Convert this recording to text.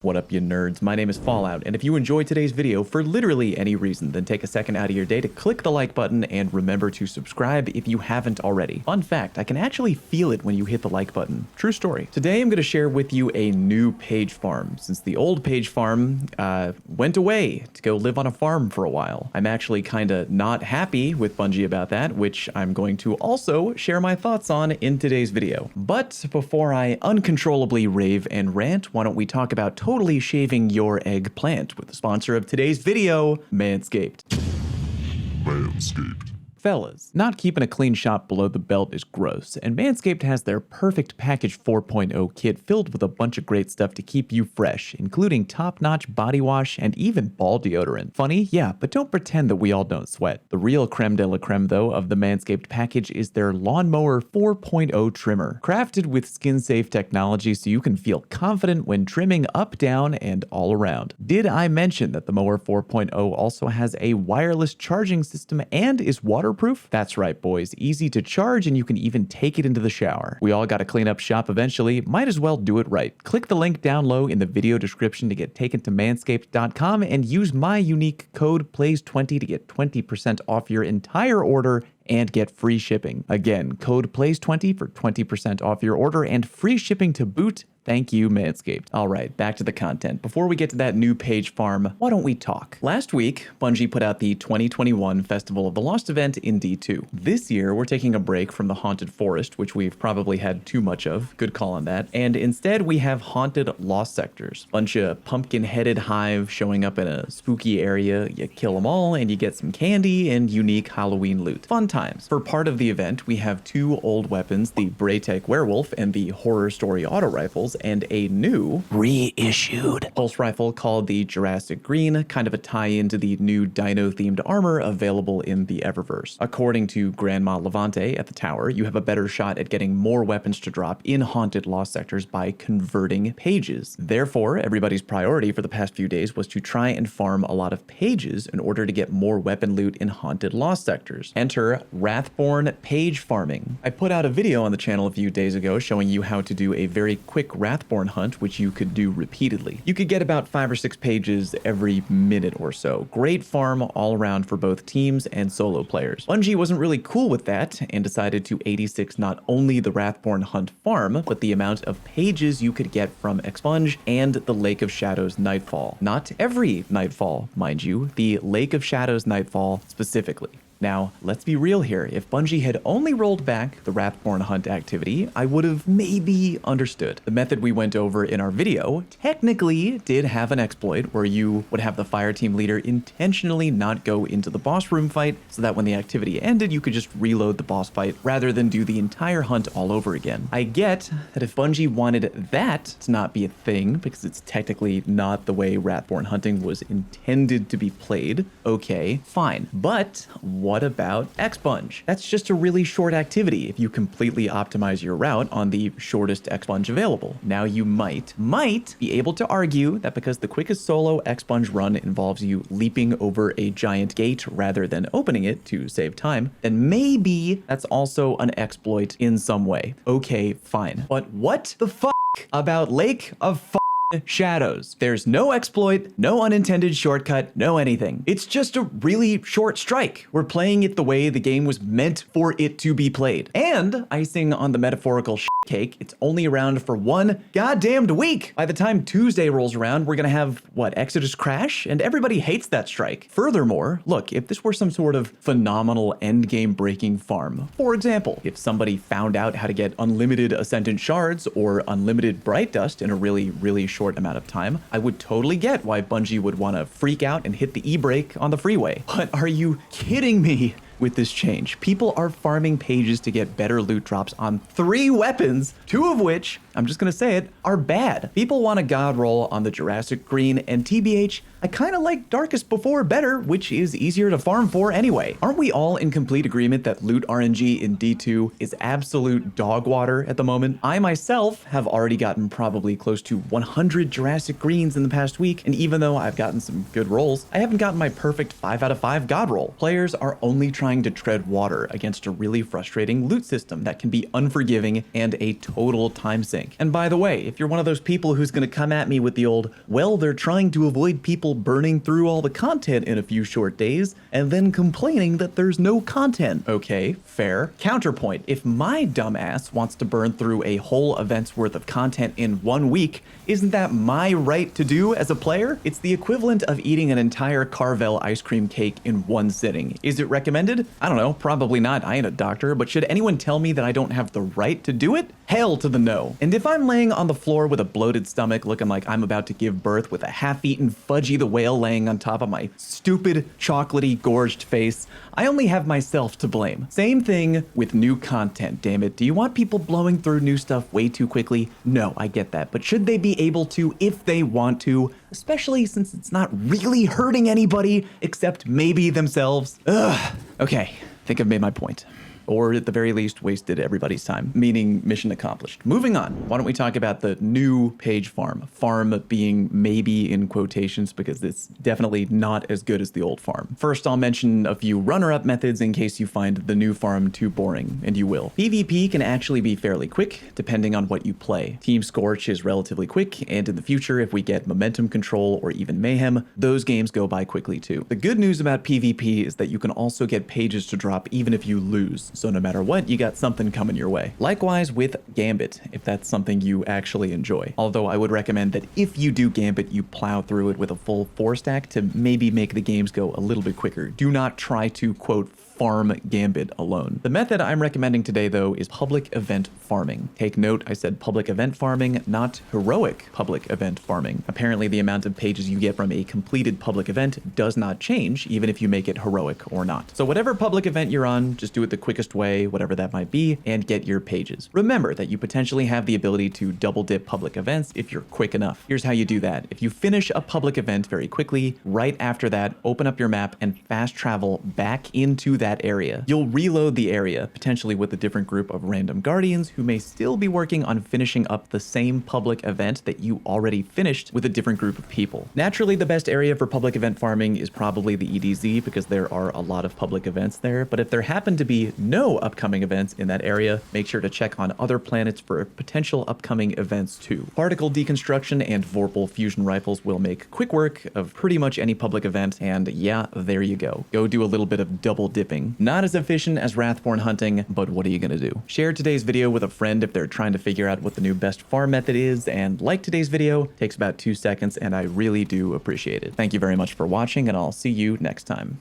What up, you nerds? My name is Fallout, and if you enjoyed today's video for literally any reason, then take a second out of your day to click the like button and remember to subscribe if you haven't already. Fun fact, I can actually feel it when you hit the like button. True story. Today I'm going to share with you a new page farm, since the old page farm went away to go live on a farm for a while. I'm actually kinda not happy with Bungie about that, which I'm going to also share my thoughts on in today's video. But before I uncontrollably rave and rant, why don't we talk about totally shaving your eggplant with the sponsor of today's video, Manscaped. Fellas, not keeping a clean shop below the belt is gross, and Manscaped has their perfect package 4.0 kit filled with a bunch of great stuff to keep you fresh, including top-notch body wash and even ball deodorant. Funny? Yeah, but don't pretend that we all don't sweat. The real creme de la creme, though, of the Manscaped package is their Lawnmower 4.0 trimmer, crafted with skin-safe technology so you can feel confident when trimming up, down, and all around. Did I mention that the Mower 4.0 also has a wireless charging system and is waterproof? That's right, boys. Easy to charge, and you can even take it into the shower. We all gotta clean up shop eventually. Might as well do it right. Click the link down low in the video description to get taken to manscaped.com and use my unique code PLAYS20 to get 20% off your entire order and get free shipping. Again, code PLAYS20 for 20% off your order and free shipping to boot. Thank you, Manscaped. All right, back to the content. Before we get to that new page farm, why don't we talk? Last week, Bungie put out the 2021 Festival of the Lost event in D2. This year, we're taking a break from the Haunted Forest, which we've probably had too much of. Good call on that. And instead, we have Haunted Lost Sectors. Bunch of pumpkin-headed hive showing up in a spooky area. You kill them all, and you get some candy and unique Halloween loot. Fun times. For part of the event, we have two old weapons, the Braytech Werewolf and the Horror Story Auto Rifles, and a new reissued pulse rifle called the Jurassic Green, kind of a tie-in to the new dino-themed armor available in the Eververse. According to Grandma Levante at the tower, you have a better shot at getting more weapons to drop in Haunted Lost Sectors by converting pages. Therefore, everybody's priority for the past few days was to try and farm a lot of pages in order to get more weapon loot in Haunted Lost Sectors. Enter Wrathborn page farming. I put out a video on the channel a few days ago showing you how to do a very quick Wrathborn hunt, which you could do repeatedly. You could get about 5 or 6 pages every minute or so. Great farm all around for both teams and solo players. Bungie wasn't really cool with that and decided to 86 not only the Wrathborn hunt farm, but the amount of pages you could get from Expunge and the Lake of Shadows Nightfall. Not every Nightfall, mind you, the Lake of Shadows Nightfall specifically. Now, let's be real here. If Bungie had only rolled back the Wrathborn hunt activity, I would have maybe understood. The method we went over in our video technically did have an exploit where you would have the fire team leader intentionally not go into the boss room fight so that when the activity ended, you could just reload the boss fight rather than do the entire hunt all over again. I get that if Bungie wanted that to not be a thing, because it's technically not the way Wrathborn hunting was intended to be played, okay, fine. But what about Expunge? That's just a really short activity if you completely optimize your route on the shortest Expunge available. Now you might be able to argue that because the quickest solo Expunge run involves you leaping over a giant gate rather than opening it to save time, then maybe that's also an exploit in some way. Okay, fine. But what the fuck about Lake of Shadows? There's no exploit, no unintended shortcut, no anything. It's just a really short strike. We're playing it the way the game was meant for it to be played. And icing on the metaphorical cake, it's only around for one goddamned week. By the time Tuesday rolls around, we're gonna have, what, Exodus Crash? And everybody hates that strike. Furthermore, look, if this were some sort of phenomenal endgame breaking farm, for example, if somebody found out how to get unlimited Ascendant Shards or unlimited Bright Dust in a really short amount of time, I would totally get why Bungie would want to freak out and hit the e-brake on the freeway. But are you kidding me? With this change, people are farming pages to get better loot drops on 3 weapons, 2 of which, I'm just gonna say it, are bad. People want a god roll on the Jurassic Green, and TBH, I kinda like Darkest Before better, which is easier to farm for anyway. Aren't we all in complete agreement that loot RNG in D2 is absolute dog water at the moment? I myself have already gotten probably close to 100 Jurassic Greens in the past week, and even though I've gotten some good rolls, I haven't gotten my perfect 5 out of 5 god roll. Players are only trying to tread water against a really frustrating loot system that can be unforgiving and a total time sink. think. And by the way, if you're one of those people who's gonna come at me with the old, well, they're trying to avoid people burning through all the content in a few short days, and then complaining that there's no content. Okay, fair. Counterpoint, if my dumbass wants to burn through a whole event's worth of content in 1 week, isn't that my right to do as a player? It's the equivalent of eating an entire Carvel ice cream cake in one sitting. Is it recommended? I don't know, probably not. I ain't a doctor, but should anyone tell me that I don't have the right to do it? Hell to the no. And if I'm laying on the floor with a bloated stomach looking like I'm about to give birth with a half-eaten Fudgy the Whale laying on top of my stupid, chocolatey, gorged face, I only have myself to blame. Same thing with new content, damn it. Do you want people blowing through new stuff way too quickly? No, I get that. But should they be able to if they want to? Especially since it's not really hurting anybody except maybe themselves. Ugh. Okay, I think I've made my point. Or at the very least, wasted everybody's time, meaning mission accomplished. Moving on, why don't we talk about the new page farm? Farm being maybe in quotations because it's definitely not as good as the old farm. First, I'll mention a few runner-up methods in case you find the new farm too boring, and you will. PvP can actually be fairly quick, depending on what you play. Team Scorch is relatively quick, and in the future, if we get Momentum Control or even Mayhem, those games go by quickly too. The good news about PvP is that you can also get pages to drop even if you lose. So no matter what, you got something coming your way. Likewise with Gambit, if that's something you actually enjoy. Although I would recommend that if you do Gambit, you plow through it with a full 4-stack to maybe make the games go a little bit quicker. Do not try to, quote, farm Gambit alone. The method I'm recommending today, though, is public event farming. Take note, I said public event farming, not heroic public event farming. Apparently, the amount of pages you get from a completed public event does not change, even if you make it heroic or not. So whatever public event you're on, just do it the quickest way, whatever that might be, and get your pages. Remember that you potentially have the ability to double dip public events if you're quick enough. Here's how you do that. If you finish a public event very quickly, right after that, open up your map and fast travel back into that area. You'll reload the area, potentially with a different group of random guardians who may still be working on finishing up the same public event that you already finished with a different group of people. Naturally, the best area for public event farming is probably the EDZ because there are a lot of public events there, but if there happen to be no upcoming events in that area, make sure to check on other planets for potential upcoming events too. Particle deconstruction and Vorpal fusion rifles will make quick work of pretty much any public event, and yeah, there you go. Go do a little bit of double dipping. Not as efficient as Wrathborn hunting, but what are you gonna do? Share today's video with a friend if they're trying to figure out what the new best farm method is, and like today's video. Takes about 2 seconds, and I really do appreciate it. Thank you very much for watching, and I'll see you next time.